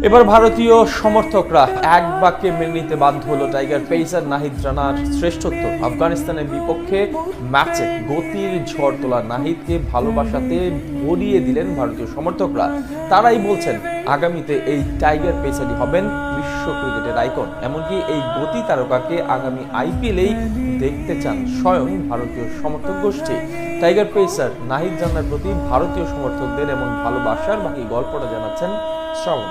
এবার ভারতীয় সমর্থকরা এক বাক্যে মেনে নিতে বাধ্য হলো টাইগার পেসার নাহিদ রানার শ্রেষ্ঠত্ব। আফগানিস্তানের বিপক্ষে ম্যাচে গতির ঝড় তোলা নাহিদকে ভালোবাসাতে ভরিয়ে দিলেন ভারতীয় সমর্থকরা। তারাই বলছেন আগামীতে এই টাইগার পেসারই হবেন বিশ্ব ক্রিকেটের আইকন। এমনকি এই গতি তারকাকে আগামী আইপিএলেই দেখতে চান স্বয়ং ভারতীয় সমর্থক গোষ্ঠী। টাইগার পেসার নাহিদ রানার প্রতি ভারতীয় সমর্থকদের এমন ভালোবাসার বাকি গল্পটা জানাচ্ছেন শ্রাবণ।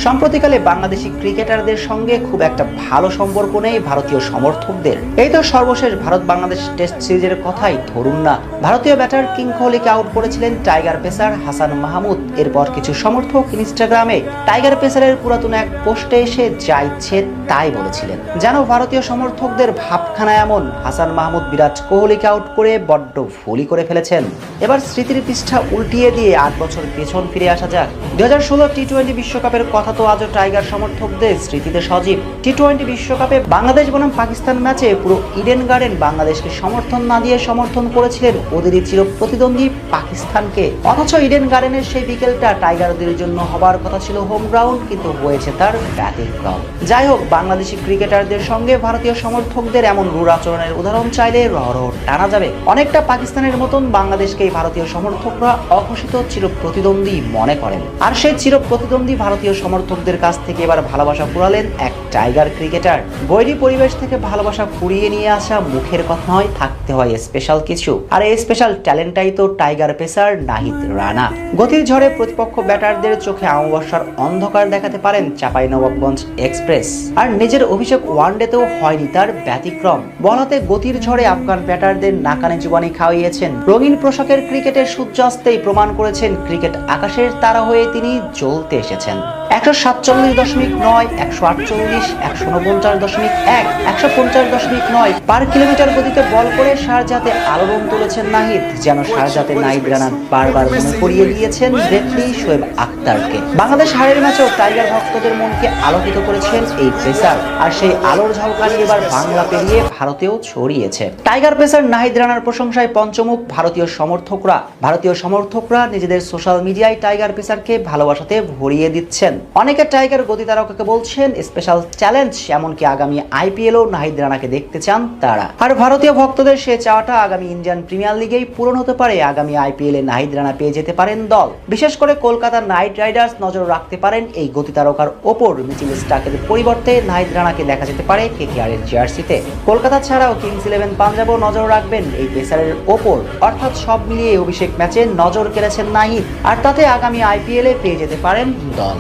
সম্প্রতিকালে বাংলাদেশি ক্রিকেটারদের সঙ্গে খুব একটা ভালো সম্পর্ক নেই ভারতীয় সমর্থকদের। এই তো সর্বশেষ ভারত বাংলাদেশ টেস্ট সিরিজের কথাই ধরুন না। ভারতীয় ব্যাটার কিং কোহলিকে আউট করেছিলেন টাইগার পেসার হাসান মাহমুদ। এরপর কিছু সমর্থক ইনস্টাগ্রামে টাইগার পেসারের পুরাতন এক পোস্টে এসে যা ইচ্ছে তাই বলেছিলেন। যেন ভারতীয় সমর্থকদের ভাবখানা এমন, হাসান মাহমুদ বিরাট কোহলিকে আউট করে বড্ড ভুলই করে ফেলেছেন। এবার স্মৃতির পৃষ্ঠা উল্টিয়ে দিয়ে ৮ বছর পেছন ফিরে আসা যাক। 2016 টি-20 বিশ্বকাপের কথা তো আজও টাইগার সমর্থকদের স্মৃতিতে সজীব। টি-20 বিশ্বকাপে বাংলাদেশ বনাম পাকিস্তান ম্যাচে পুরো ইডেন গার্ডেন বাংলাদেশকে সমর্থন না দিয়ে সমর্থন করেছিলেন ওদেরই চির প্রতিদ্বন্দ্বী পাকিস্তানকে। অথচ ইডেন গার্ডেনের সেই বিকেলটা টাইগারদের জন্য হবার কথা ছিল হোম গ্রাউন্ড, কিন্তু হয়েছে তার ব্যতিক্রম। যাই হোক, বাংলাদেশি ক্রিকেটারদের সঙ্গে ভারতীয় সমর্থকদের এমন রূঢ় আচরণের উদাহরণ চাইলে রহরহ টানা যাবে। অনেকটা পাকিস্তানের মতন বাংলাদেশকেই ভারতীয় সমর্থকরা অঘোষিত চির প্রতিদ্বন্দ্বী মনে করেন। আর সেই চির প্রতিদ্বন্দ্বী ভারতীয় সমর্থকদের কাছ থেকে এবার ভালোবাসা কুড়ালেন এক টাইগার ক্রিকেটার। বৈরী পরিবেশ থেকে ভালোবাসা কুড়িয়ে নিয়ে আসা মুখের কথা নয়, থাকতে হয় স্পেশাল কিছু। আর এই স্পেশাল ট্যালেন্টটাই তো টাইগার পেসার নাহিদ রানা। গতির ঝড়ে প্রতিপক্ষ ব্যাটারদের চোখে অমাবস্যার অন্ধকার দেখাতে পারেন চাঁপাইনবাবগঞ্জ এক্সপ্রেস। আর নিজের অভিষেক ওয়ানডেতেও হয়নি তার ব্যতিক্রম। বলাতে গতির ঝড়ে আফগান ব্যাটারদের নাকানে জুবানি খাওয়িয়েছেন। রঙিন পোশাকের ক্রিকেটের সূর্যাস্তেই প্রমাণ করেছেন ক্রিকেট আকাশের তারা হয়ে তিনি জ্বলতে এসেছেন। 147.9, 148, 149.1, 150.9 পার কিলোমিটার গতিতে বল করে শারজাতে আলোড়ন তুলেছেন নাহিদ। যেন শারজাতে নাহিদ রানা বারবার মনে করিয়ে দিয়েছেন রেফারি শোয়েব আখতারকে। বাংলাদেশ হারের ম্যাচেও টাইগার ভক্তদের মনকে আলোকিত করেছেন এই পেসার। আর সেই আলোর ঝলকানি এবার বাংলা পেরিয়ে ভারতেও ছড়িয়েছে। টাইগার পেসার নাহিদ রানার প্রশংসায় পঞ্চমুখ ভারতীয় সমর্থকরা। নিজেদের সোশ্যাল মিডিয়ায় টাইগার পেসারকে ভালোবাসাতে ভরিয়ে দিচ্ছেন। অনেকে টাইগার গতি তারকাকে বলছেন স্পেশাল চ্যালেঞ্জ, এমনকি আগামী আইপিএলও নাহিদ রানাকে দেখতে চান তারা। আর ভারতীয় ভক্তদের সে চাওয়াটা আগামী ইন্ডিয়ান প্রিমিয়ার লিগেই পূরণ হতে পারে। আগামী আইপিএলে নাহিদ রানা পেয়ে যেতে পারেন দল। বিশেষ করে কলকাতা নাইট রাইডার্স নজর রাখতে পারেন এই গতি তারকার ওপর। মিচেল স্টার্কের পরিবর্তে নাহিদ রানাকে দেখা যেতে পারে কেকেআর এর জার্সিতে। কলকাতা ছাড়াও কিংস ইলেভেন পাঞ্জাবও নজর রাখবেন এই পেসারের ওপর। অর্থাৎ সব মিলিয়ে অভিষেক ম্যাচে নজর কেড়েছেন নাহিদ, আর তাতে আগামী আইপিএলে পেয়ে যেতে পারেন দল।